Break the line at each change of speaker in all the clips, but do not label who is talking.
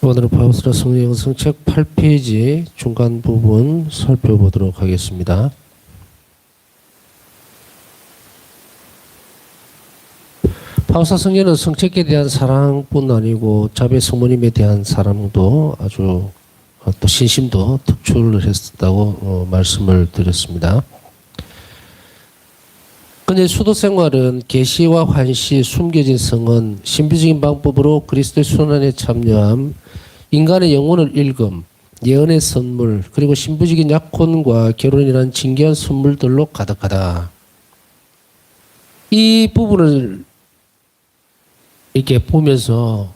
오늘은 파우스라 성령 성책 8페이지 중간 부분 살펴보도록 하겠습니다. 파우스라 성령은 성책에 대한 사랑뿐 아니고 자베 성모님에 대한 사랑도 아주 또 신심도 특출을 했었다고 말씀을 드렸습니다. 근데 수도 생활은 계시와 환시, 숨겨진 성은, 신비적인 방법으로 그리스도의 순환에 참여함, 인간의 영혼을 읽음, 예언의 선물, 그리고 신비적인 약혼과 결혼이라는 진귀한 선물들로 가득하다. 이 부분을 이렇게 보면서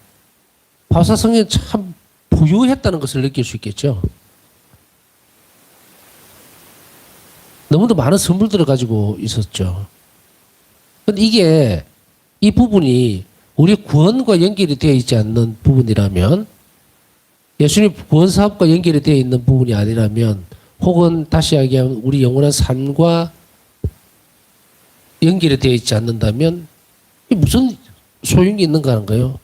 파우스라 성령이 참 부유했다는 것을 느낄 수 있겠죠. 너무도 많은 선물들을 가지고 있었죠. 근데 이게 이 부분이 우리 구원과 연결이 되어 있지 않는 부분이라면, 예수님 구원 사업과 연결이 되어 있는 부분이 아니라면, 혹은 다시 이야기하면 우리 영원한 삶과 연결이 되어 있지 않는다면 무슨 소용이 있는가 하는 거예요.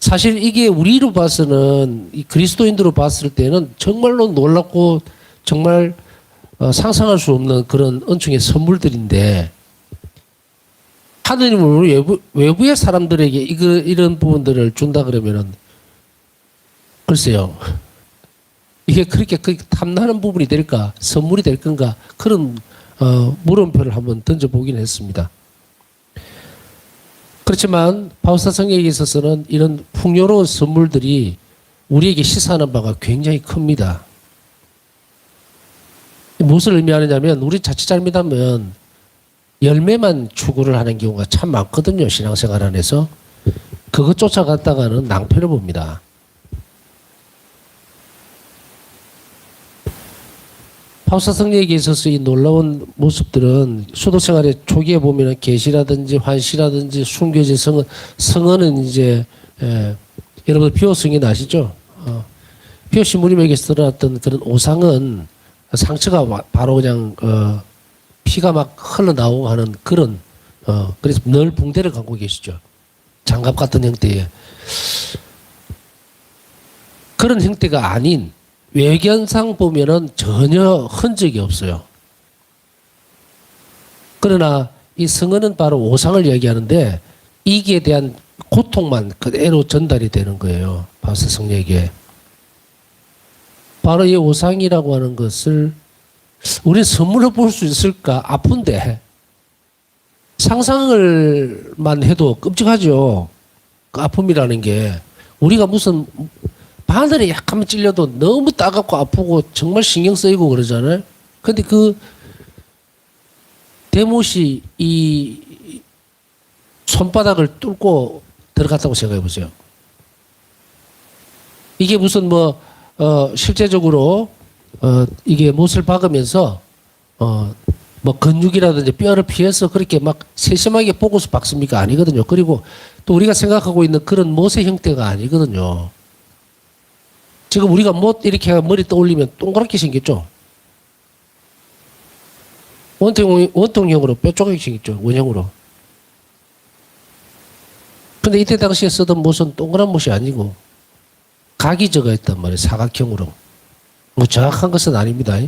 사실 이게 우리로 봐서는, 이 그리스도인들로 봤을 때는 정말로 놀랍고 정말 상상할 수 없는 그런 은총의 선물들인데, 하느님은 외부의 사람들에게 이런 부분들을 준다 그러면은, 글쎄요, 이게 그렇게 탐나는 부분이 될까, 선물이 될 건가, 그런 물음표를 한번 던져보긴 했습니다. 그렇지만 파우스라 성령에게 있어서는 이런 풍요로운 선물들이 우리에게 시사하는 바가 굉장히 큽니다. 무엇을 의미하느냐면, 우리 자칫 잘못하면 열매만 추구를 하는 경우가 참 많거든요. 신앙생활 안에서. 그것 쫓아갔다가는 낭패를 봅니다. 파우스라 성령에게 있어서 이 놀라운 모습들은 수도생활의 초기에 보면 계시라든지 환시라든지 숨겨진 성언은 이제 여러분 비오 성인 아시죠? 비오 신부님에게서 드러났던 그런 오상은 상처가 바로 그냥 피가 막 흘러나오고 하는 그런 그래서 늘 붕대를 감고 계시죠. 장갑 같은 형태의 그런 형태가 아닌, 외견상 보면은 전혀 흔적이 없어요. 그러나 이 성언은 바로 오상을 이야기하는데, 이기에 대한 고통만 그대로 전달이 되는 거예요. 파우스라 성령에게. 바로 이 오상이라고 하는 것을 우리는 선물로 볼 수 있을까? 아픈데 상상을만 해도 끔찍하죠. 그 아픔이라는 게, 우리가 무슨 바늘에 약간만 찔려도 너무 따갑고 아프고 정말 신경 쓰이고 그러잖아요. 근데 그 대못이 이 손바닥을 뚫고 들어갔다고 생각해 보세요. 이게 무슨 실제적으로 이게 못을 박으면서 근육이라든지 뼈를 피해서 그렇게 막 세심하게 보고서 박습니까? 아니거든요. 그리고 또 우리가 생각하고 있는 그런 못의 형태가 아니거든요. 지금 우리가 못 이렇게 머리 떠올리면 동그랗게 생겼죠. 원통형으로 뾰족하게 생겼죠. 원형으로. 근데 이때 당시에 쓰던 못은 동그란 못이 아니고 각이 적어 있단 말이에요. 사각형으로. 정확한 것은 아닙니다.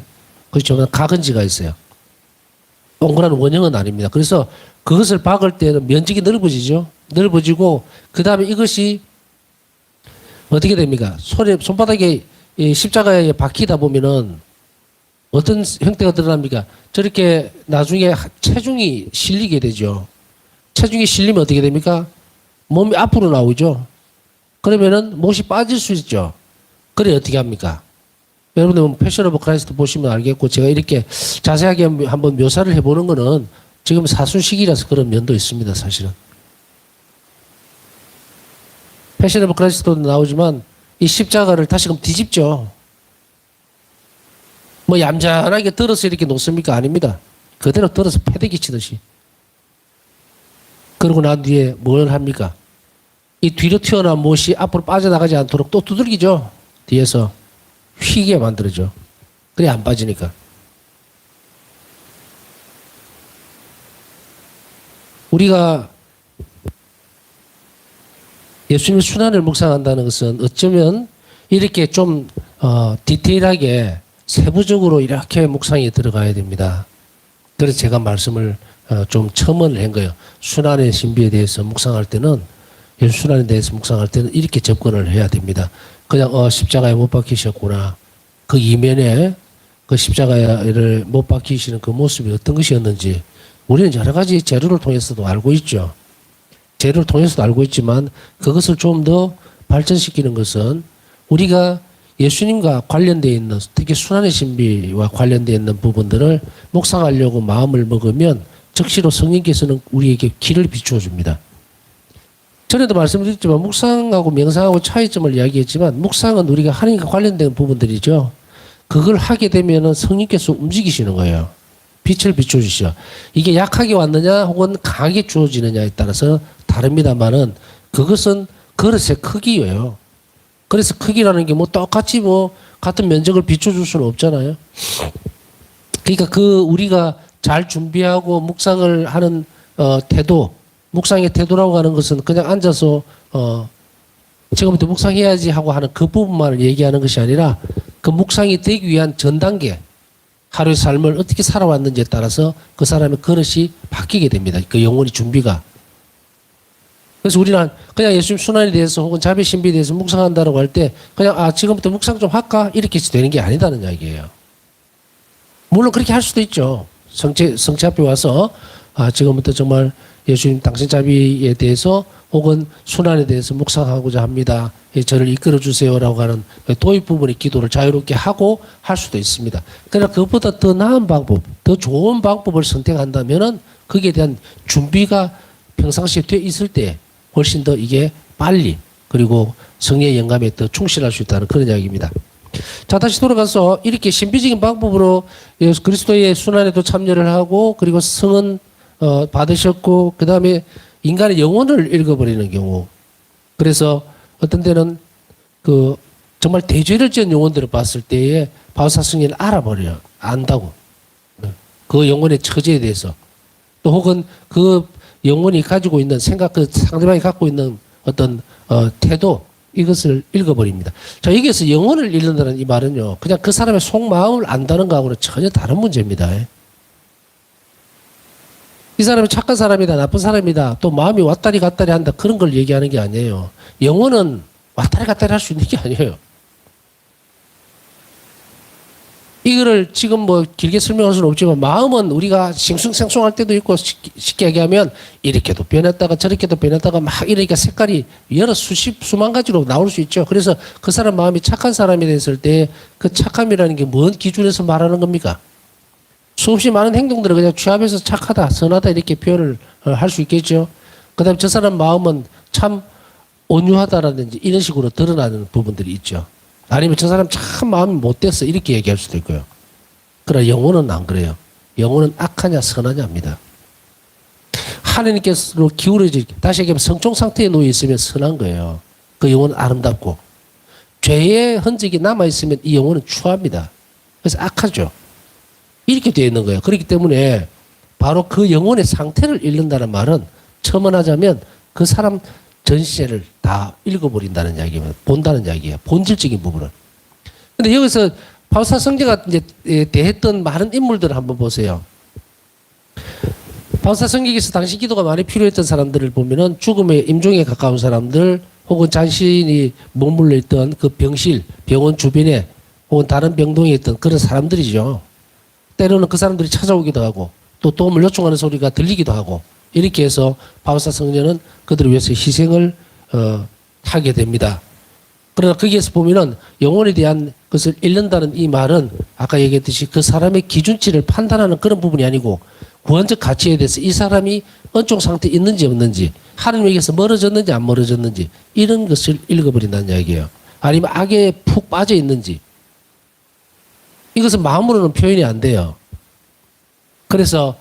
그렇죠. 각은지가 있어요. 동그란 원형은 아닙니다. 그래서 그것을 박을 때는 면적이 넓어지죠. 넓어지고, 그 다음에 이것이 어떻게 됩니까? 손바닥에 십자가에 박히다 보면은 어떤 형태가 드러납니까? 저렇게 나중에 체중이 실리게 되죠. 체중이 실리면 어떻게 됩니까? 몸이 앞으로 나오죠. 그러면은 못이 빠질 수 있죠. 그래 어떻게 합니까? 여러분들 패션 오브 크라이스트 보시면 알겠고, 제가 이렇게 자세하게 한번 묘사를 해보는 거는 지금 사순시기라서 그런 면도 있습니다. 사실은. 패션 오브 크라이스트도 나오지만 이 십자가를 다시금 뒤집죠. 얌전하게 들어서 이렇게 놓습니까? 아닙니다. 그대로 들어서 패대기 치듯이. 그러고 난 뒤에 뭘 합니까? 이 뒤로 튀어나온 못이 앞으로 빠져나가지 않도록 또 두들기죠. 뒤에서 휘게 만들어줘. 그래 안 빠지니까. 우리가 예수님의 순환을 묵상한다는 것은 어쩌면 이렇게 좀 디테일하게 세부적으로 이렇게 묵상이 들어가야 됩니다. 그래서 제가 말씀을 좀 첨언을 한 거예요. 순환의 신비에 대해서 묵상할 때는 순환에 대해서 묵상할 때는 이렇게 접근을 해야 됩니다. 그냥 십자가에 못 박히셨구나. 그 이면에 그 십자가를 못 박히시는 그 모습이 어떤 것이었는지 우리는 여러 가지 재료를 통해서도 알고 있죠. 재료를 통해서도 알고 있지만 그것을 좀 더 발전시키는 것은 우리가 예수님과 관련되어 있는 특히 순환의 신비와 관련되어 있는 부분들을 묵상하려고 마음을 먹으면 즉시로 성령께서는 우리에게 길을 비추어 줍니다. 전에도 말씀드렸지만 묵상하고 명상하고 차이점을 이야기했지만 묵상은 우리가 하나님과 관련된 부분들이죠. 그걸 하게 되면은 성령께서 움직이시는 거예요. 빛을 비춰주시죠. 이게 약하게 왔느냐 혹은 강하게 주어지느냐에 따라서 다릅니다만은 그것은 그릇의 크기예요. 그래서 크기라는 게 뭐 똑같이 뭐 같은 면적을 비춰줄 수는 없잖아요. 그러니까 그 우리가 잘 준비하고 묵상을 하는 태도, 묵상의 태도라고 하는 것은 그냥 앉아서 지금부터 묵상해야지 하고 하는 그 부분만을 얘기하는 것이 아니라 그 묵상이 되기 위한 전 단계, 하루의 삶을 어떻게 살아왔는지에 따라서 그 사람의 그릇이 바뀌게 됩니다. 그 영혼의 준비가. 그래서 우리는 그냥 예수님 순환에 대해서 혹은 자비 신비에 대해서 묵상한다라고 할 때 그냥 지금부터 묵상 좀 할까? 이렇게 되는 게 아니다는 이야기예요. 물론 그렇게 할 수도 있죠. 성체 앞에 와서 지금부터 정말 예수님 당신 자비에 대해서 혹은 순환에 대해서 묵상하고자 합니다. 저를 이끌어 주세요라고 하는 도입 부분의 기도를 자유롭게 하고 할 수도 있습니다. 그러나 그것보다 더 나은 방법, 더 좋은 방법을 선택한다면은 거기에 대한 준비가 평상시에 돼 있을 때 훨씬 더 이게 빨리 그리고 성령의 영감에 더 충실할 수 있다는 그런 이야기입니다. 자, 다시 돌아가서 이렇게 신비적인 방법으로 예수 그리스도의 순환에도 참여를 하고 그리고 성은 받으셨고 그 다음에 인간의 영혼을 읽어버리는 경우. 그래서 어떤 때는 그 정말 대죄를 지은 영혼들을 봤을 때에 바울사승이를 알아버려요. 안다고. 그 영혼의 처지에 대해서. 또 혹은 그 영혼이 가지고 있는 생각, 그 상대방이 갖고 있는 어떤 태도, 이것을 읽어버립니다. 자, 여기에서 영혼을 읽는다는 이 말은요, 그냥 그 사람의 속마음을 안다는 거하고는 전혀 다른 문제입니다. 이 사람이 착한 사람이다, 나쁜 사람이다, 또 마음이 왔다리 갔다리 한다, 그런 걸 얘기하는 게 아니에요. 영혼은 왔다리 갔다리 할 수 있는 게 아니에요. 이거를 지금 뭐 길게 설명할 수는 없지만 마음은 우리가 싱숭생숭할 때도 있고 쉽게 얘기하면 이렇게도 변했다가 저렇게도 변했다가 막 이러니까 색깔이 여러 수만 가지로 나올 수 있죠. 그래서 그 사람 마음이 착한 사람이 됐을 때 그 착함이라는 게 뭔 기준에서 말하는 겁니까? 수없이 많은 행동들을 그냥 취합해서 착하다, 선하다 이렇게 표현을 할 수 있겠죠. 그 다음에 저 사람 마음은 참 온유하다라든지 이런 식으로 드러나는 부분들이 있죠. 아니면 저 사람 참 마음이 못됐어 이렇게 얘기할 수도 있고요. 그러나 영혼은 안 그래요. 영혼은 악하냐 선하냐입니다. 하나님께로 기울어질 다시 얘기하면 성총 상태에 놓여 있으면 선한 거예요. 그 영혼은 아름답고 죄의 흔적이 남아있으면 이 영혼은 추합니다. 그래서 악하죠. 이렇게 되어 있는 거예요. 그렇기 때문에 바로 그 영혼의 상태를 읽는다는 말은 첨언하자면 그 사람 전시체를 다 읽어버린다는 이야기예요. 본다는 이야기예요. 본질적인 부분을. 근데 여기서 바울사 성제가 이제 대했던 많은 인물들을 한번 보세요. 바울사 성경에서 당시 기도가 많이 필요했던 사람들을 보면은 죽음의 임종에 가까운 사람들 혹은 자신이 머물러 있던 그 병실, 병원 주변에 혹은 다른 병동에 있던 그런 사람들이죠. 때로는 그 사람들이 찾아오기도 하고 또 도움을 요청하는 소리가 들리기도 하고 이렇게 해서 바울사 성녀는 그들을 위해서 희생을 하게 됩니다. 그러나 거기에서 보면은 영혼에 대한 것을 읽는다는 이 말은 아까 얘기했듯이 그 사람의 기준치를 판단하는 그런 부분이 아니고 구원적 가치에 대해서 이 사람이 언총 상태에 있는지 없는지 하나님에게서 멀어졌는지 안 멀어졌는지 이런 것을 읽어버린다는 이야기예요. 아니면 악에 푹 빠져 있는지 이것은 마음으로는 표현이 안 돼요. 그래서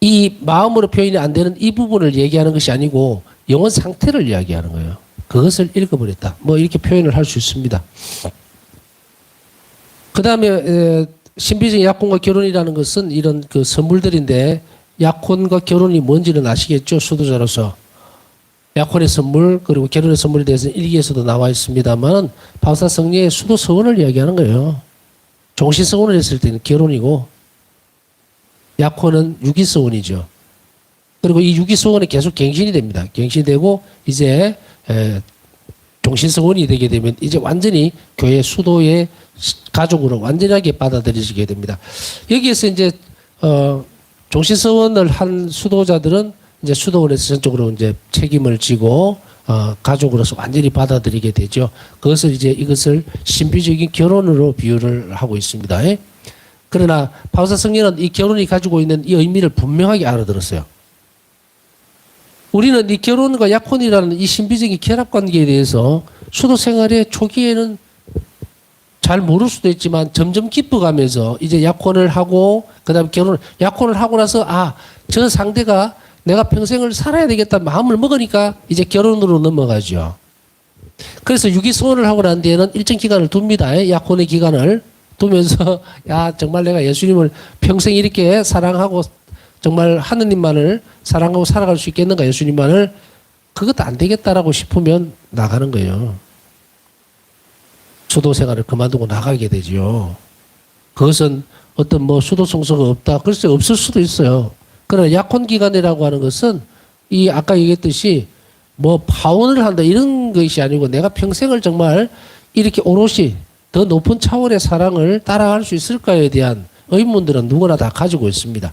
이 마음으로 표현이 안 되는 이 부분을 얘기하는 것이 아니고 영혼 상태를 이야기하는 거예요. 그것을 읽어버렸다. 뭐 이렇게 표현을 할 수 있습니다. 그 다음에 신비적인 약혼과 결혼이라는 것은 이런 그 선물들인데 약혼과 결혼이 뭔지는 아시겠죠? 수도자로서. 약혼의 선물 그리고 결혼의 선물에 대해서는 일기에서도 나와 있습니다만 바우사 성리의 수도 서원을 이야기하는 거예요. 종신 서원을 했을 때는 결혼이고 약혼은 유기 서원이죠. 그리고 이 유기 서원이 계속 갱신이 됩니다. 갱신되고 이제 종신 서원이 되게 되면 이제 완전히 교회 수도의 가족으로 완전하게 받아들여지게 됩니다. 여기에서 이제 종신 서원을 한 수도자들은 이제 수도원에서 전적으로 이제 책임을 지고 가족으로서 완전히 받아들이게 되죠. 그것을 이제 이것을 신비적인 결혼으로 비유를 하고 있습니다. 그러나 바우사 성리는 이 결혼이 가지고 있는 이 의미를 분명하게 알아들었어요. 우리는 이 결혼과 약혼이라는 이 신비적인 결합 관계에 대해서 수도 생활의 초기에는 잘 모를 수도 있지만 점점 깊어가면서 이제 약혼을 하고 그다음에 약혼을 하고 나서 저 상대가 내가 평생을 살아야 되겠다 마음을 먹으니까 이제 결혼으로 넘어가죠. 그래서 유기소원을 하고 난 뒤에는 일정 기간을 둡니다. 약혼의 기간을 두면서 정말 내가 예수님을 평생 이렇게 사랑하고 정말 하느님만을 사랑하고 살아갈 수 있겠는가 예수님만을 그것도 안 되겠다라고 싶으면 나가는 거예요. 수도 생활을 그만두고 나가게 되지요. 그것은 어떤 수도 성소가 없다. 글쎄 없을 수도 있어요. 그러나 약혼 기간이라고 하는 것은 이 아까 얘기했듯이 파혼을 한다 이런 것이 아니고 내가 평생을 정말 이렇게 오롯이 더 높은 차원의 사랑을 따라갈 수 있을까에 대한 의문들은 누구나 다 가지고 있습니다.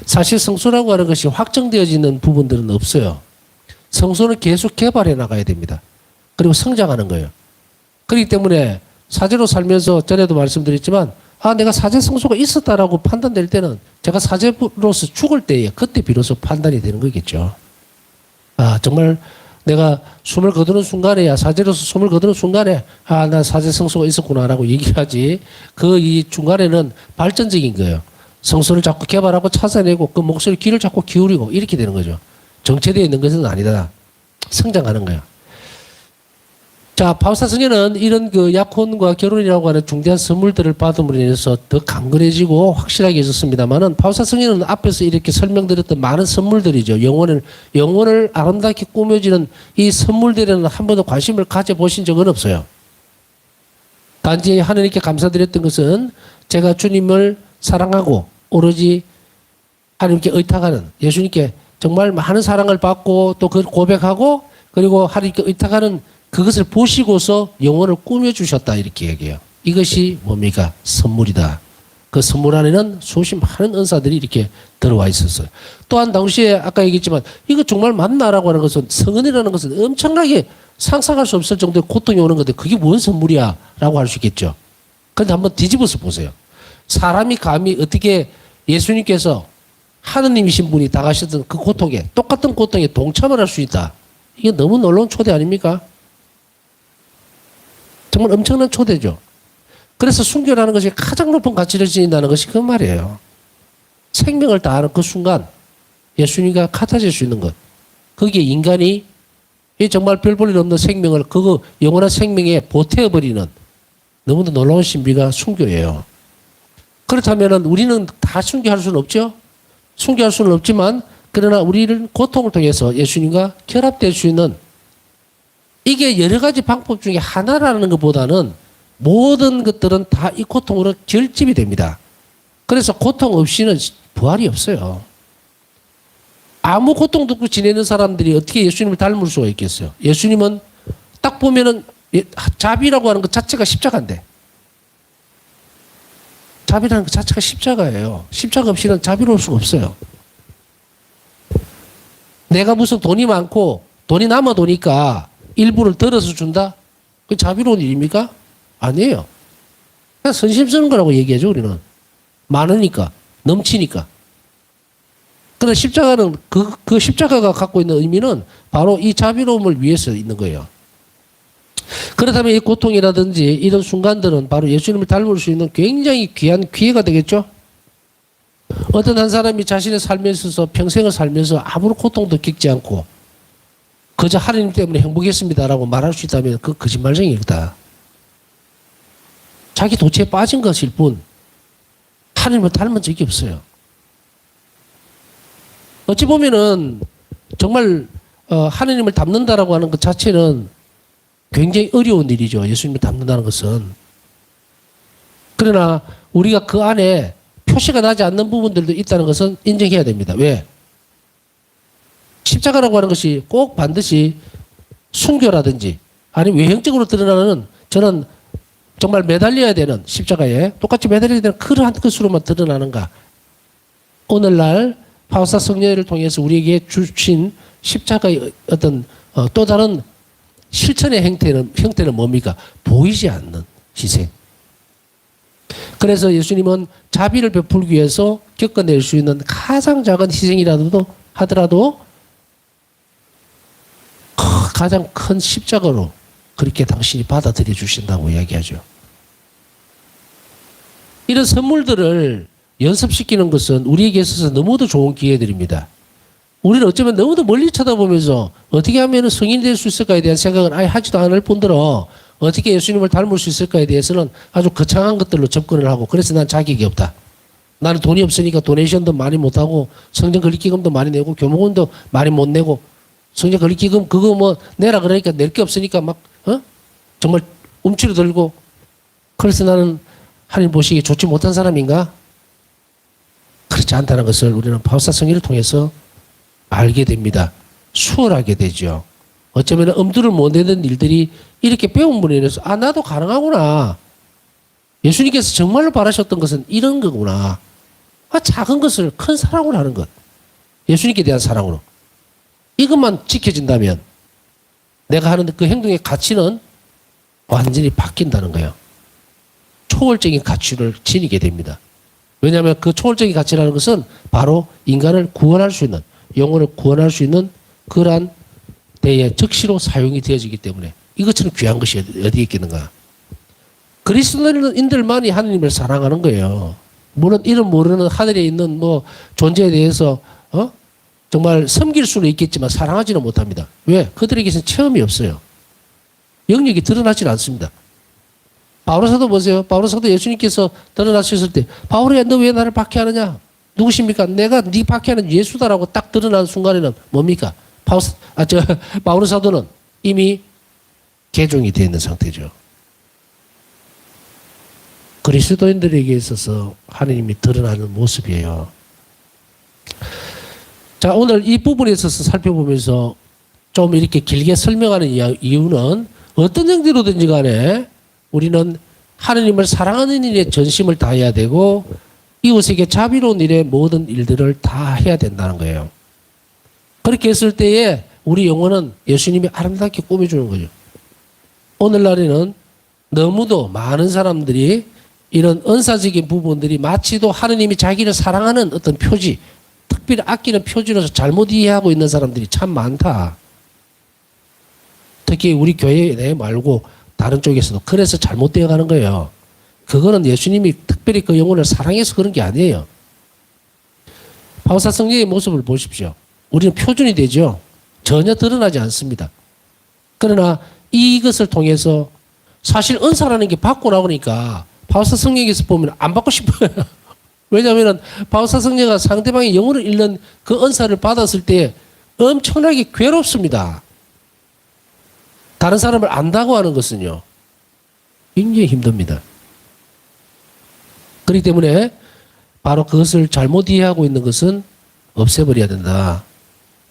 사실 성소라고 하는 것이 확정되어지는 부분들은 없어요. 성소는 계속 개발해 나가야 됩니다. 그리고 성장하는 거예요. 그렇기 때문에 사제로 살면서 전에도 말씀드렸지만 내가 사제 성소가 있었다라고 판단될 때는 제가 사제로서 죽을 때에 그때 비로소 판단이 되는 거겠죠. 정말 내가 숨을 거두는 순간에야 사제로서 숨을 거두는 순간에 나 사제 성소가 있었구나라고 얘기하지 이 중간에는 발전적인 거예요. 성소를 자꾸 개발하고 찾아내고 그 목소리 귀를 자꾸 기울이고 이렇게 되는 거죠. 정체되어 있는 것은 아니다. 성장하는 거예요. 자, 바우사 성녀는 이런 약혼과 결혼이라고 하는 중대한 선물들을 받음으로 인해서 더 강건해지고 확실하게 해졌습니다만은 바우사 성녀는 앞에서 이렇게 설명드렸던 많은 선물들이죠. 영혼을 아름답게 꾸며지는 이 선물들에는 한 번도 관심을 가져보신 적은 없어요. 단지 하나님께 감사드렸던 것은 제가 주님을 사랑하고 오로지 하나님께 의탁하는 예수님께 정말 많은 사랑을 받고 또 그걸 고백하고 그리고 하나님께 의탁하는 그것을 보시고서 영혼을 꾸며주셨다 이렇게 얘기해요. 이것이 뭡니까? 선물이다. 그 선물 안에는 수없이 많은 은사들이 이렇게 들어와 있었어요. 또한 당시에 아까 얘기했지만 이거 정말 맞나라고 하는 것은 성은이라는 것은 엄청나게 상상할 수 없을 정도의 고통이 오는 건데 그게 뭔 선물이야 라고 할 수 있겠죠. 그런데 한번 뒤집어서 보세요. 사람이 감히 어떻게 예수님께서 하느님이신 분이 당하셨던 그 고통에 똑같은 고통에 동참을 할 수 있다. 이게 너무 놀라운 초대 아닙니까? 정말 엄청난 초대죠. 그래서 순교라는 것이 가장 높은 가치를 지닌다는 것이 그 말이에요. 생명을 다하는 그 순간 예수님과 같아질 수 있는 것. 거기에 인간이 정말 별 볼 일 없는 생명을 그거 영원한 생명에 보태어버리는 너무도 놀라운 신비가 순교예요. 그렇다면 우리는 다 순교할 수는 없죠. 순교할 수는 없지만 그러나 우리는 고통을 통해서 예수님과 결합될 수 있는 이게 여러 가지 방법 중에 하나라는 것보다는 모든 것들은 다 이 고통으로 결집이 됩니다. 그래서 고통 없이는 부활이 없어요. 아무 고통도 없고 지내는 사람들이 어떻게 예수님을 닮을 수가 있겠어요? 예수님은 딱 보면은 자비라고 하는 것 자체가 십자가인데 자비라는 것 자체가 십자가예요. 십자가 없이는 자비로울 수가 없어요. 내가 무슨 돈이 많고 돈이 남아 도니까 일부를 덜어서 준다? 그게 자비로운 일입니까? 아니에요. 그냥 선심 쓰는 거라고 얘기하죠, 우리는. 많으니까, 넘치니까. 그러나 십자가는 그 십자가가 갖고 있는 의미는 바로 이 자비로움을 위해서 있는 거예요. 그렇다면 이 고통이라든지 이런 순간들은 바로 예수님을 닮을 수 있는 굉장히 귀한 기회가 되겠죠? 어떤 한 사람이 자신의 삶에 있어서 평생을 살면서 아무런 고통도 겪지 않고 그저 하나님 때문에 행복했습니다라고 말할 수 있다면 그 거짓말쟁이다. 자기 도체에 빠진 것일 뿐 하나님을 닮은 적이 없어요. 어찌 보면은 정말 하느님을 닮는다라고 하는 것 자체는 굉장히 어려운 일이죠. 예수님을 닮는다는 것은. 그러나 우리가 그 안에 표시가 나지 않는 부분들도 있다는 것은 인정해야 됩니다. 왜? 십자가라고 하는 것이 꼭 반드시 순교라든지 아니면 외형적으로 드러나는 저는 정말 매달려야 되는 십자가에 똑같이 매달려야 되는 그러한 것으로만 드러나는가. 오늘날 파우사 성령을 통해서 우리에게 주신 십자가의 어떤 또 다른 실천의 형태는 뭡니까? 보이지 않는 희생. 그래서 예수님은 자비를 베풀기 위해서 겪어낼 수 있는 가장 작은 희생이라도 하더라도 가장 큰 십자가로 그렇게 당신이 받아들여 주신다고 이야기하죠. 이런 선물들을 연습시키는 것은 우리에게 있어서 너무도 좋은 기회들입니다. 우리는 어쩌면 너무도 멀리 쳐다보면서 어떻게 하면 성인이 될 수 있을까에 대한 생각은 아예 하지도 않을 뿐더러 어떻게 예수님을 닮을 수 있을까에 대해서는 아주 거창한 것들로 접근을 하고 그래서 난 자격이 없다. 나는 돈이 없으니까 도네이션도 많이 못하고 성전 건립기금도 많이 내고 교목원도 많이 못 내고 성전 건립기금 그거 뭐 내라 그러니까 낼 게 없으니까 막 정말 움츠러 들고 그래서 나는 하나님 보시기에 좋지 못한 사람인가? 그렇지 않다는 것을 우리는 파우사 성의를 통해서 알게 됩니다. 수월하게 되죠. 어쩌면 엄두를 못 내던 일들이 이렇게 배운 분에 인해서 나도 가능하구나. 예수님께서 정말로 바라셨던 것은 이런 거구나. 작은 것을 큰 사랑으로 하는 것. 예수님께 대한 사랑으로. 이것만 지켜진다면 내가 하는 그 행동의 가치는 완전히 바뀐다는 거예요. 초월적인 가치를 지니게 됩니다. 왜냐하면 그 초월적인 가치라는 것은 바로 인간을 구원할 수 있는, 영혼을 구원할 수 있는 그러한 데에 즉시로 사용이 되어지기 때문에 이것처럼 귀한 것이 어디에 있겠는가. 그리스도인들만이 하느님을 사랑하는 거예요. 물론 이름 모르는 하늘에 있는 뭐 존재에 대해서 정말 섬길 수는 있겠지만 사랑하지는 못합니다. 왜? 그들에게서는 체험이 없어요. 영역이 드러나지 않습니다. 바울사도 보세요. 바울사도 예수님께서 드러나셨을 때 바울이야 너 왜 나를 박해하느냐? 누구십니까? 내가 네 박해하는 예수다라고 딱 드러난 순간에는 뭡니까? 바울 사도는 이미 개종이 되어 있는 상태죠. 그리스도인들에게 있어서 하나님이 드러나는 모습이에요. 자, 오늘 이 부분에 있어서 살펴보면서 좀 이렇게 길게 설명하는 이유는 어떤 형태로든지 간에 우리는 하나님을 사랑하는 일에 전심을 다해야 되고 이웃에게 자비로운 일의 모든 일들을 다 해야 된다는 거예요. 그렇게 했을 때에 우리 영혼은 예수님이 아름답게 꾸며주는 거죠. 오늘날에는 너무도 많은 사람들이 이런 은사적인 부분들이 마치도 하느님이 자기를 사랑하는 어떤 표지, 특별히 아끼는 표지로서 잘못 이해하고 있는 사람들이 참 많다. 특히 우리 교회 내 말고 다른 쪽에서도 그래서 잘못되어 가는 거예요. 그거는 예수님이 특별히 그 영혼을 사랑해서 그런 게 아니에요. 바우사 성령의 모습을 보십시오. 우리는 표준이 되죠. 전혀 드러나지 않습니다. 그러나 이것을 통해서 사실 은사라는 게 받고 나오니까 바우사 성령에서 보면 안 받고 싶어요. 왜냐하면 바우사 성령가 상대방의 영혼을 잃는 그 은사를 받았을 때 엄청나게 괴롭습니다. 다른 사람을 안다고 하는 것은요. 굉장히 힘듭니다. 그렇기 때문에 바로 그것을 잘못 이해하고 있는 것은 없애버려야 된다.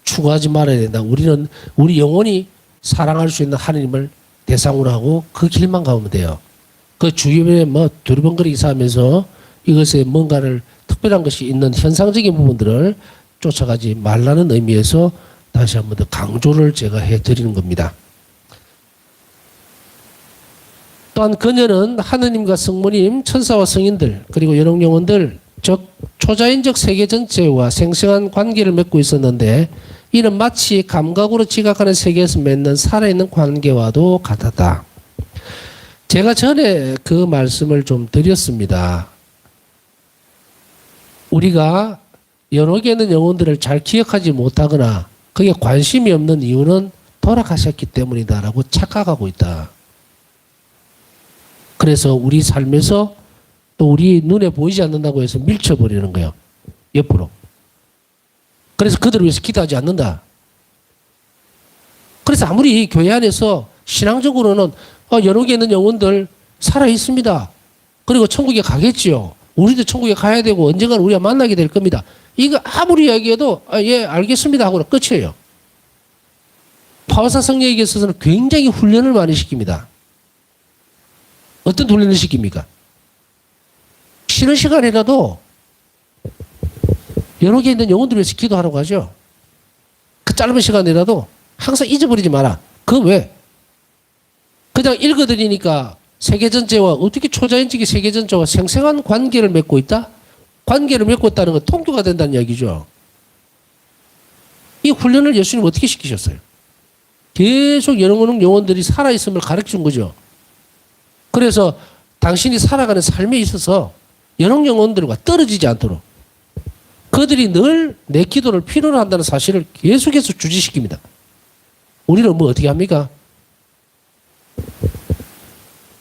추구하지 말아야 된다. 우리는 우리 영혼이 사랑할 수 있는 하나님을 대상으로 하고 그 길만 가면 돼요. 그 주위에 뭐 두리번거리기 하면서 이것에 뭔가를 특별한 것이 있는 현상적인 부분들을 쫓아가지 말라는 의미에서 다시 한 번 더 강조를 제가 해드리는 겁니다. 또한 그녀는 하느님과 성모님, 천사와 성인들, 그리고 여러 영혼들, 즉 초자연적 세계 전체와 생생한 관계를 맺고 있었는데 이는 마치 감각으로 지각하는 세계에서 맺는 살아있는 관계와도 같았다. 제가 전에 그 말씀을 좀 드렸습니다. 우리가 여러 개 있는 영혼들을 잘 기억하지 못하거나 그게 관심이 없는 이유는 돌아가셨기 때문이다라고 착각하고 있다. 그래서 우리 삶에서 또 우리 눈에 보이지 않는다고 해서 밀쳐버리는 거예요. 옆으로. 그래서 그들을 위해서 기도하지 않는다. 그래서 아무리 교회 안에서 신앙적으로는 연옥에 있는 영혼들 살아 있습니다. 그리고 천국에 가겠지요. 우리도 천국에 가야 되고 언젠가는 우리가 만나게 될 겁니다. 이거 아무리 이야기해도 예 알겠습니다 하고는 끝이에요. 파워사 성령에게 있어서는 굉장히 훈련을 많이 시킵니다. 어떤 훈련을 시킵니까? 쉬는 시간이라도 연옥에 있는 영혼들 위해서 기도하라고 하죠. 그 짧은 시간이라도 항상 잊어버리지 마라. 그 왜? 그냥 읽어드리니까 세계 전체와 어떻게 초자연적인 세계 전체와 생생한 관계를 맺고 있다? 관계를 맺고 있다는 건 통교가 된다는 이야기죠. 이 훈련을 예수님 어떻게 시키셨어요? 계속 여러 영혼들이 살아있음을 가르쳐 준 거죠. 그래서 당신이 살아가는 삶에 있어서 여러 영혼들과 떨어지지 않도록 그들이 늘 내 기도를 필요로 한다는 사실을 계속해서 주지시킵니다. 우리는 뭐 어떻게 합니까?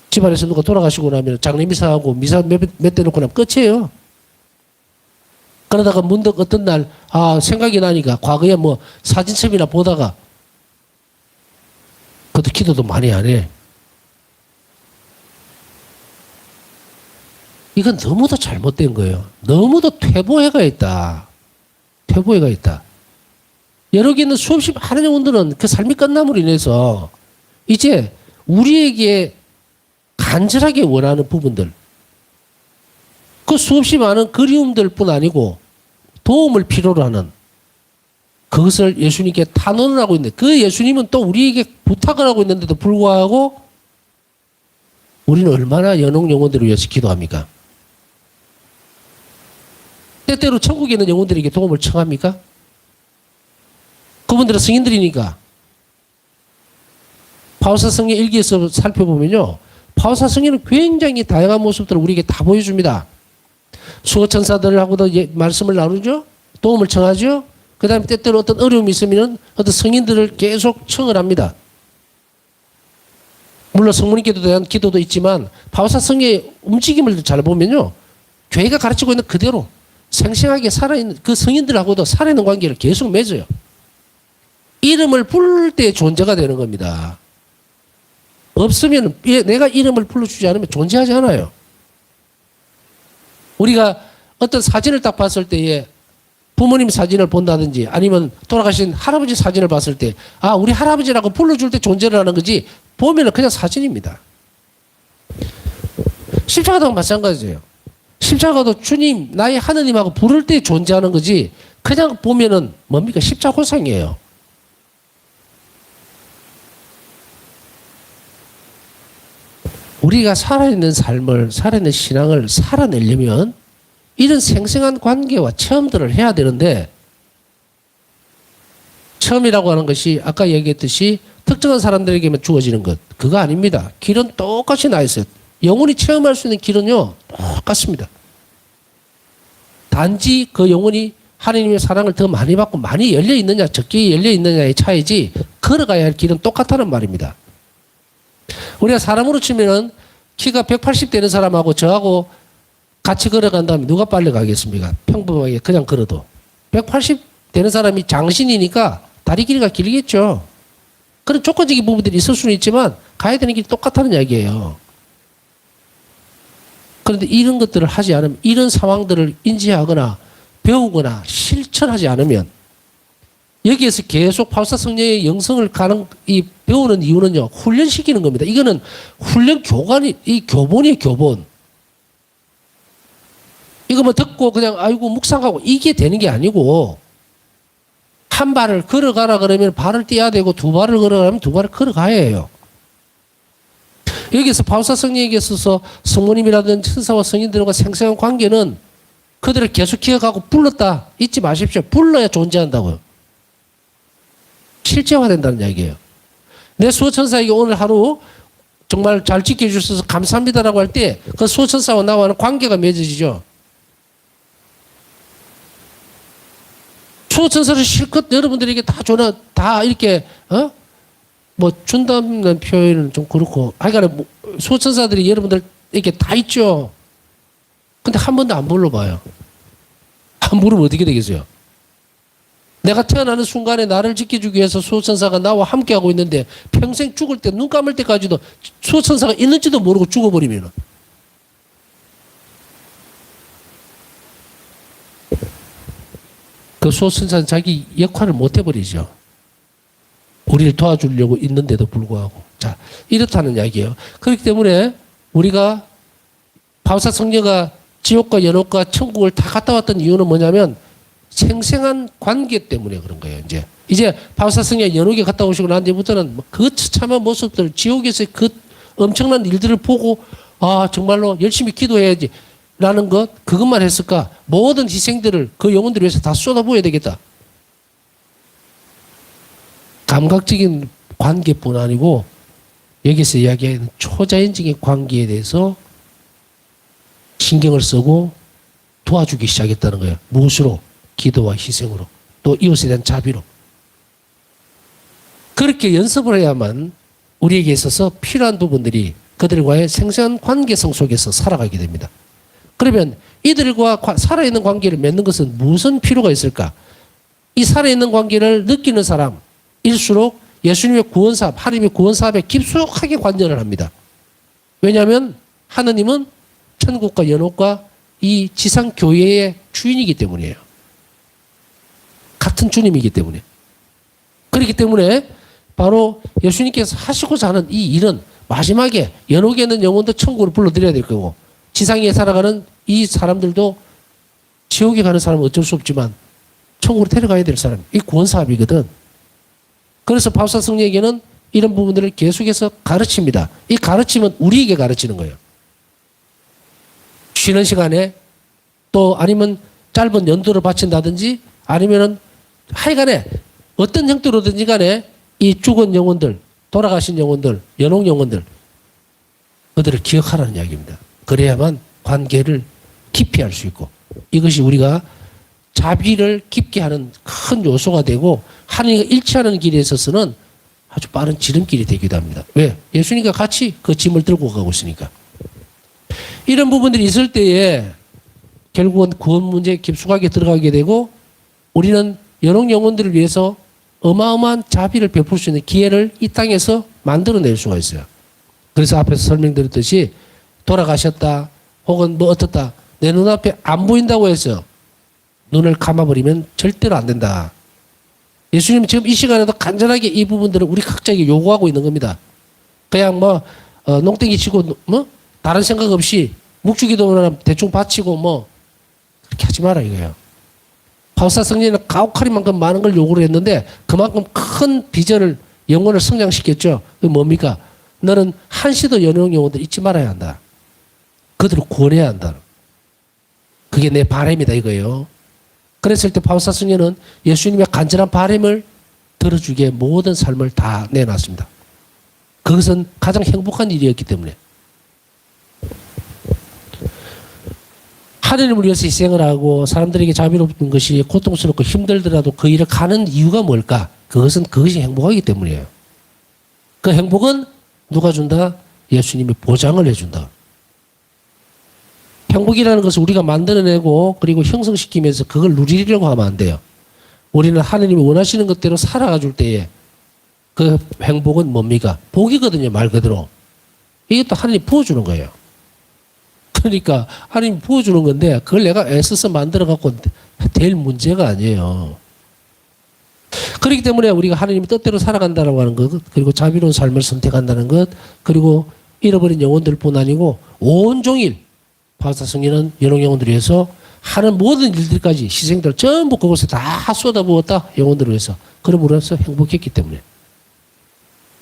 집안에서 누가 돌아가시고 나면 장례미사하고 미사 몇 대 놓고 나면 끝이에요. 그러다가 문득 어떤 날 생각이 나니까 과거에 뭐 사진첩이나 보다가 그것도 기도도 많이 안 해. 이건 너무도 잘못된 거예요. 너무도 퇴보해가 있다. 퇴보해가 있다. 여러 개 있는 수없이 많은 영혼들은 그 삶이 끝남으로 인해서 이제 우리에게 간절하게 원하는 부분들, 그 수없이 많은 그리움들 뿐 아니고 도움을 필요로 하는 그것을 예수님께 탄원을 하고 있는데 그 예수님은 또 우리에게 부탁을 하고 있는데도 불구하고 우리는 얼마나 연옥 영혼들을 위해서 기도합니까? 때때로 천국에 있는 영혼들에게 도움을 청합니까? 그분들은 성인들이니까. 바오사 성의 일기에서 살펴보면요. 바오사 성의는 굉장히 다양한 모습들을 우리에게 다 보여줍니다. 수호천사들하고도 말씀을 나누죠. 도움을 청하죠. 그 다음에 때때로 어떤 어려움이 있으면 어떤 성인들을 계속 청을 합니다. 물론 성모님께도 대한 기도도 있지만 바오사 성의 움직임을 잘 보면요. 교회가 가르치고 있는 그대로 생생하게 살아있는 그 성인들하고도 살아있는 관계를 계속 맺어요. 이름을 부를 때 존재가 되는 겁니다. 없으면 내가 이름을 불러주지 않으면 존재하지 않아요. 우리가 어떤 사진을 딱 봤을 때에 부모님 사진을 본다든지 아니면 돌아가신 할아버지 사진을 봤을 때 우리 할아버지라고 불러줄 때 존재를 하는 거지 보면은 그냥 사진입니다. 십자가도 마찬가지예요. 십자가도 주님 나의 하느님하고 부를 때 존재하는 거지 그냥 보면은 뭡니까? 십자고상이에요. 우리가 살아있는 삶을, 살아있는 신앙을 살아내려면 이런 생생한 관계와 체험들을 해야 되는데 체험이라고 하는 것이 아까 얘기했듯이 특정한 사람들에게만 주어지는 것 그거 아닙니다. 길은 똑같이 나 있어요. 영혼이 체험할 수 있는 길은요 똑같습니다. 단지 그 영혼이 하나님의 사랑을 더 많이 받고 많이 열려 있느냐 적게 열려 있느냐의 차이지 걸어가야 할 길은 똑같다는 말입니다. 우리가 사람으로 치면은 키가 180 되는 사람하고 저하고 같이 걸어간다면 누가 빨리 가겠습니까? 평범하게 그냥 걸어도 180 되는 사람이 장신이니까 다리 길이가 길겠죠. 그런 조건적인 부분들이 있을 수는 있지만 가야 되는 길이 똑같다는 이야기예요. 그런데 이런 것들을 하지 않으면 이런 상황들을 인지하거나 배우거나 실천하지 않으면 여기에서 계속 바오사 성령의 영성을 배우는 이유는요, 훈련시키는 겁니다. 이거는 훈련 교본이에요, 교본. 이거 뭐 듣고 그냥, 묵상하고 이게 되는 게 아니고, 한 발을 걸어가라 그러면 발을 떼야 되고, 두 발을 걸어가면 두 발을 걸어가야 해요. 여기서 바오사 성령에게 있어서 성모님이라든지 천사와 성인들과 생생한 관계는 그들을 계속 기억하고 불렀다. 잊지 마십시오. 불러야 존재한다고요. 실제화된다는 이야기예요. 내 수호천사에게 오늘 하루 정말 잘 지켜주셔서 감사합니다라고 할 때 그 수호천사와 나와는 관계가 맺어지죠. 수호천사를 실컷 여러분들에게 다 이렇게 뭐 준다는 표현은 좀 그렇고 하여간 수호천사들이 여러분들에게 다 있죠. 근데 한 번도 안 불러봐요. 안 부르면 어떻게 되겠어요? 내가 태어나는 순간에 나를 지켜주기 위해서 수호천사가 나와 함께하고 있는데 평생 죽을 때 눈 감을 때까지도 수호천사가 있는지도 모르고 죽어버리면 그 수호천사는 자기 역할을 못 해버리죠. 우리를 도와주려고 있는데도 불구하고. 자, 이렇다는 이야기예요. 그렇기 때문에 우리가 바우사 성녀가 지옥과 연옥과 천국을 다 갔다 왔던 이유는 뭐냐면 생생한 관계 때문에 그런 거예요. 이제 바우사 성녀 연옥에 갔다 오시고 난 뒤부터는 그 처참한 모습들, 지옥에서의 그 엄청난 일들을 보고 아 정말로 열심히 기도해야지 라는 것 그것만 했을까? 모든 희생들을 그 영혼들을 위해서 다 쏟아부어야 되겠다. 감각적인 관계뿐 아니고 여기서 이야기하는 초자연적인 관계에 대해서 신경을 쓰고 도와주기 시작했다는 거예요. 무엇으로? 기도와 희생으로. 또 이웃에 대한 자비로. 그렇게 연습을 해야만 우리에게 있어서 필요한 부분들이 그들과의 생생한 관계성 속에서 살아가게 됩니다. 그러면 이들과 살아있는 관계를 맺는 것은 무슨 필요가 있을까? 이 살아있는 관계를 느끼는 사람일수록 예수님의 구원사업, 하나님의 구원사업에 깊숙하게 관여를 합니다. 왜냐하면 하느님은 천국과 연옥과 이 지상교회의 주인이기 때문이에요. 같은 주님이기 때문에. 그렇기 때문에 바로 예수님께서 하시고자 하는 이 일은 마지막에 연옥에 있는 영혼도 천국으로 불러들여야 될 거고 지상에 살아가는 이 사람들도 지옥에 가는 사람은 어쩔 수 없지만 천국으로 데려가야 될 사람. 이 구원사업이거든. 그래서 바우사 성령에게는 이런 부분들을 계속해서 가르칩니다. 이 가르침은 우리에게 가르치는 거예요. 쉬는 시간에 또 아니면 짧은 연도를 바친다든지 아니면은 하여간에 어떤 형태로든지 간에 이 죽은 영혼들, 돌아가신 영혼들, 연옥 영혼들 그들을 기억하라는 이야기입니다. 그래야만 관계를 깊이 할 수 있고 이것이 우리가 자비를 깊게 하는 큰 요소가 되고 하나님과 일치하는 길에 있어서는 아주 빠른 지름길이 되기도 합니다. 왜? 예수님과 같이 그 짐을 들고 가고 있으니까. 이런 부분들이 있을 때에 결국은 구원 문제에 깊숙하게 들어가게 되고 우리는 연옥 영혼들을 위해서 어마어마한 자비를 베풀 수 있는 기회를 이 땅에서 만들어낼 수가 있어요. 그래서 앞에서 설명드렸듯이 돌아가셨다 혹은 뭐 어떻다 내 눈앞에 안 보인다고 해서 눈을 감아버리면 절대로 안 된다. 예수님은 지금 이 시간에도 간절하게 이 부분들을 우리 각자에게 요구하고 있는 겁니다. 그냥 농땡이 치고 다른 생각 없이 묵주기도나 대충 바치고 그렇게 하지 마라 이거예요. 바우사 성령은 가혹하리만큼 많은 걸 요구를 했는데 그만큼 큰 비전을 영혼을 성장시켰죠. 그게 뭡니까? 너는 한시도 연옥 영혼들 잊지 말아야 한다. 그들을 구원해야 한다. 그게 내 바람이다 이거예요. 그랬을 때 바우사 성령은 예수님의 간절한 바람을 들어주기에 모든 삶을 다 내놨습니다. 그것은 가장 행복한 일이었기 때문에. 하나님을 위해서 희생을 하고 사람들에게 자비롭은 것이 고통스럽고 힘들더라도 그 일을 가는 이유가 뭘까? 그것이 행복하기 때문이에요. 그 행복은 누가 준다? 예수님이 보장을 해준다. 행복이라는 것을 우리가 만들어내고 그리고 형성시키면서 그걸 누리려고 하면 안 돼요. 우리는 하나님이 원하시는 것대로 살아가 줄 때에 그 행복은 뭡니까? 복이거든요, 말 그대로. 이것도 하나님이 부어주는 거예요. 그러니까 하나님이 부어주는 건데 그걸 내가 애써서 만들어갖고 될 문제가 아니에요. 그렇기 때문에 우리가 하나님의 뜻대로 살아간다고 하는 것 그리고 자비로운 삶을 선택한다는 것 그리고 잃어버린 영혼들뿐 아니고 온종일 바우사 성령은 연옥 영혼들을 위해서 하는 모든 일들까지 희생들 전부 그곳에 다 쏟아부었다. 영혼들을 위해서. 그럼으로써 행복했기 때문에.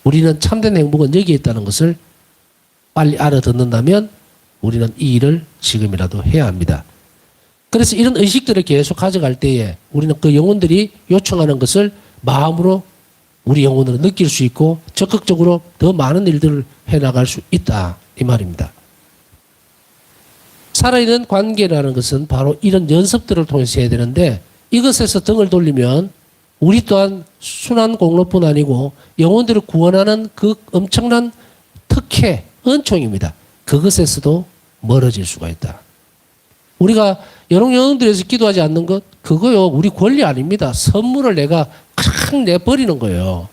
우리는 참된 행복은 여기에 있다는 것을 빨리 알아듣는다면 우리는 이 일을 지금이라도 해야 합니다. 그래서 이런 의식들을 계속 가져갈 때에 우리는 그 영혼들이 요청하는 것을 마음으로 우리 영혼으로 느낄 수 있고 적극적으로 더 많은 일들을 해나갈 수 있다. 이 말입니다. 살아있는 관계라는 것은 바로 이런 연습들을 통해서 해야 되는데 이것에서 등을 돌리면 우리 또한 순환 공로뿐 아니고 영혼들을 구원하는 그 엄청난 특혜, 은총입니다. 그것에서도 멀어질 수가 있다. 우리가 여러 영혼들에서 기도하지 않는 것, 그거요, 우리 권리 아닙니다. 선물을 내가 칵 내버리는 거예요.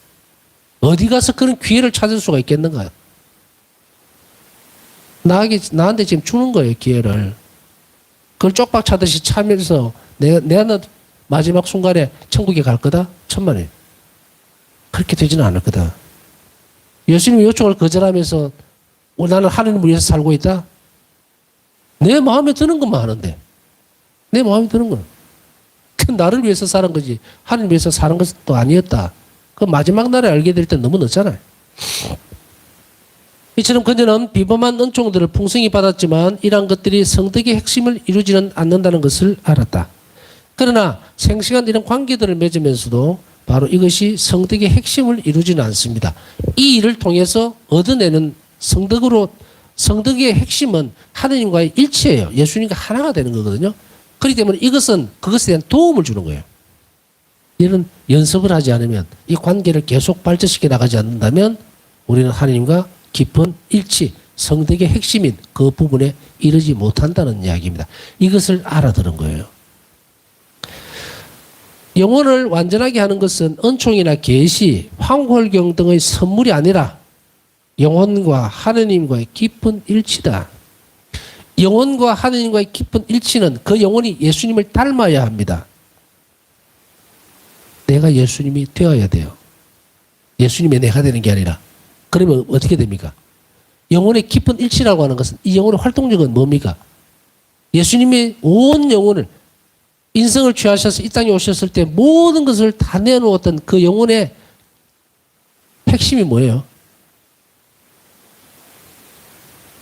어디 가서 그런 기회를 찾을 수가 있겠는가요? 나한테 지금 주는 거예요, 기회를. 그걸 쪽박 차듯이 차면서 내가 마지막 순간에 천국에 갈 거다? 천만에. 그렇게 되지는 않을 거다. 예수님의 요청을 거절하면서 나는 하나님을 위해서 살고 있다? 내 마음에 드는 것만 하는데. 내 마음에 드는 건. 그 나를 위해서 사는 거지. 하나님 위해서 사는 것은 또 아니었다. 그 마지막 날에 알게 될 때 너무 늦잖아요. 이처럼 그녀는 비범한 은총들을 풍성히 받았지만 이러한 것들이 성덕의 핵심을 이루지는 않는다는 것을 알았다. 그러나 생생한 이런 관계들을 맺으면서도 바로 이것이 성덕의 핵심을 이루지는 않습니다. 이 일을 통해서 얻어내는 성덕의 핵심은 하느님과의 일치예요. 예수님과 하나가 되는 거거든요. 그렇기 때문에 이것은 그것에 대한 도움을 주는 거예요. 이런 연습을 하지 않으면, 이 관계를 계속 발전시켜 나가지 않는다면 우리는 하느님과 깊은 일치, 성덕의 핵심인 그 부분에 이르지 못한다는 이야기입니다. 이것을 알아들은 거예요. 영혼을 완전하게 하는 것은 은총이나 계시, 황홀경 등의 선물이 아니라 영혼과 하느님과의 깊은 일치다. 영혼과 하느님과의 깊은 일치는 그 영혼이 예수님을 닮아야 합니다. 내가 예수님이 되어야 돼요. 예수님의 내가 되는 게 아니라. 그러면 어떻게 됩니까? 영혼의 깊은 일치라고 하는 것은 이 영혼의 활동력은 뭡니까? 예수님이 온 영혼을 인성을 취하셔서 이 땅에 오셨을 때 모든 것을 다 내놓았던 그 영혼의 핵심이 뭐예요?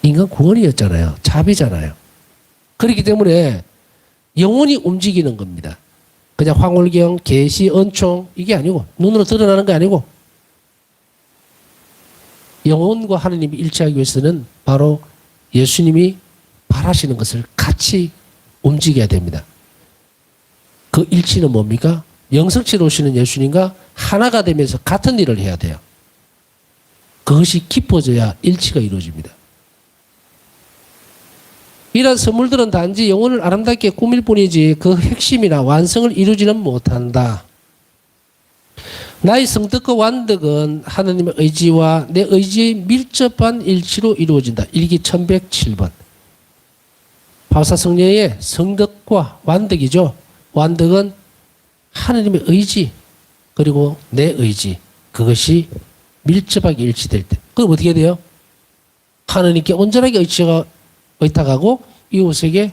인간 구원이었잖아요. 자비잖아요. 그렇기 때문에 영혼이 움직이는 겁니다. 그냥 황홀경, 계시, 은총 이게 아니고 눈으로 드러나는 게 아니고 영혼과 하느님이 일치하기 위해서는 바로 예수님이 바라시는 것을 같이 움직여야 됩니다. 그 일치는 뭡니까? 영성치로 오시는 예수님과 하나가 되면서 같은 일을 해야 돼요. 그것이 깊어져야 일치가 이루어집니다. 이러한 선물들은 단지 영혼을 아름답게 꾸밀 뿐이지 그 핵심이나 완성을 이루지는 못한다. 나의 성덕과 완덕은 하나님의 의지와 내 의지의 밀접한 일치로 이루어진다. 일기 1107번. 바우사성녀의 성덕과 완덕이죠. 완덕은 하나님의 의지 그리고 내 의지, 그것이 밀접하게 일치될 때 그럼 어떻게 돼요? 하나님께 온전하게 의탁하고 이웃에게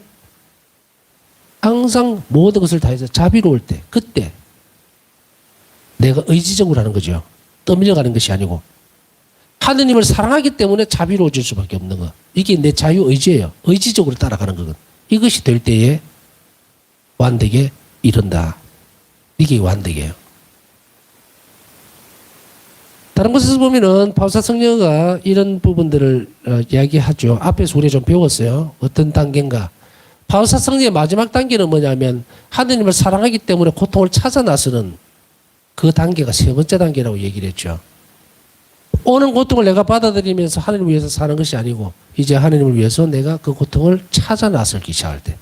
항상 모든 것을 다해서 자비로울 때, 그때 내가 의지적으로 하는 거죠. 떠밀려가는 것이 아니고 하느님을 사랑하기 때문에 자비로워질 수밖에 없는 것. 이게 내 자유의지예요. 의지적으로 따라가는 것. 이것이 될 때에 완덕에 이른다. 이게 완덕이에요. 다른 곳에서 보면은 바우사성녀가 이런 부분들을 이야기하죠. 앞에서 우리가 좀 배웠어요. 어떤 단계인가. 바우사성녀의 마지막 단계는 뭐냐면 하느님을 사랑하기 때문에 고통을 찾아 나서는 그 단계가 세 번째 단계라고 얘기를 했죠. 오는 고통을 내가 받아들이면서 하나님을 위해서 사는 것이 아니고 이제 하나님을 위해서 내가 그 고통을 찾아 나서기 시작할 때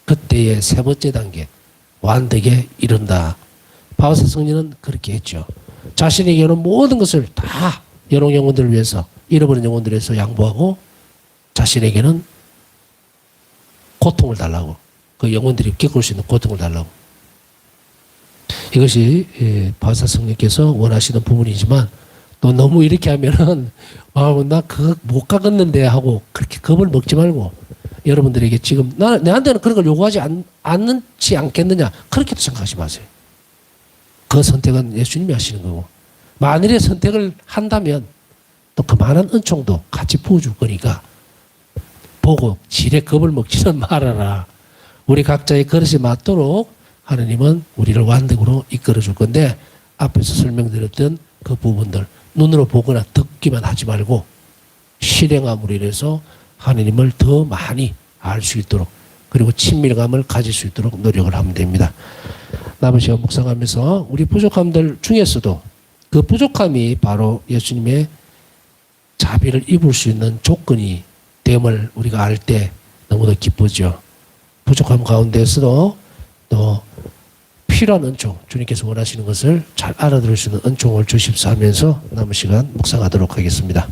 그때의 세 번째 단계 완덕에 이른다. 바우사성녀는 그렇게 했죠. 자신에게는 모든 것을 다 여러 영혼들을 위해서 잃어버린 영혼들을 위해서 양보하고 자신에게는 고통을 달라고 그 영혼들이 겪을 수 있는 고통을 달라고 이것이 바우사성녀께서 원하시는 부분이지만 또 너무 이렇게 하면은 나 그거 못 가겠는데 하고 그렇게 겁을 먹지 말고 여러분들에게 지금 내한테는 그런 걸 요구하지 않지 않겠느냐 그렇게도 생각하지 마세요. 그 선택은 예수님이 하시는 거고 만일에 선택을 한다면 또 그만한 은총도 같이 부어줄 거니까 보고 지레 겁을 먹지는 말아라. 우리 각자의 그릇에 맞도록 하느님은 우리를 완덕으로 이끌어줄 건데 앞에서 설명드렸던 그 부분들 눈으로 보거나 듣기만 하지 말고 실행함으로 인해서 하느님을 더 많이 알 수 있도록 그리고 친밀감을 가질 수 있도록 노력을 하면 됩니다. 남은 시간 묵상하면서 우리 부족함들 중에서도 그 부족함이 바로 예수님의 자비를 입을 수 있는 조건이 됨을 우리가 알 때 너무도 기쁘죠. 부족함 가운데서도 또 필요한 은총, 주님께서 원하시는 것을 잘 알아들을 수 있는 은총을 주십사 하면서 남은 시간 묵상하도록 하겠습니다.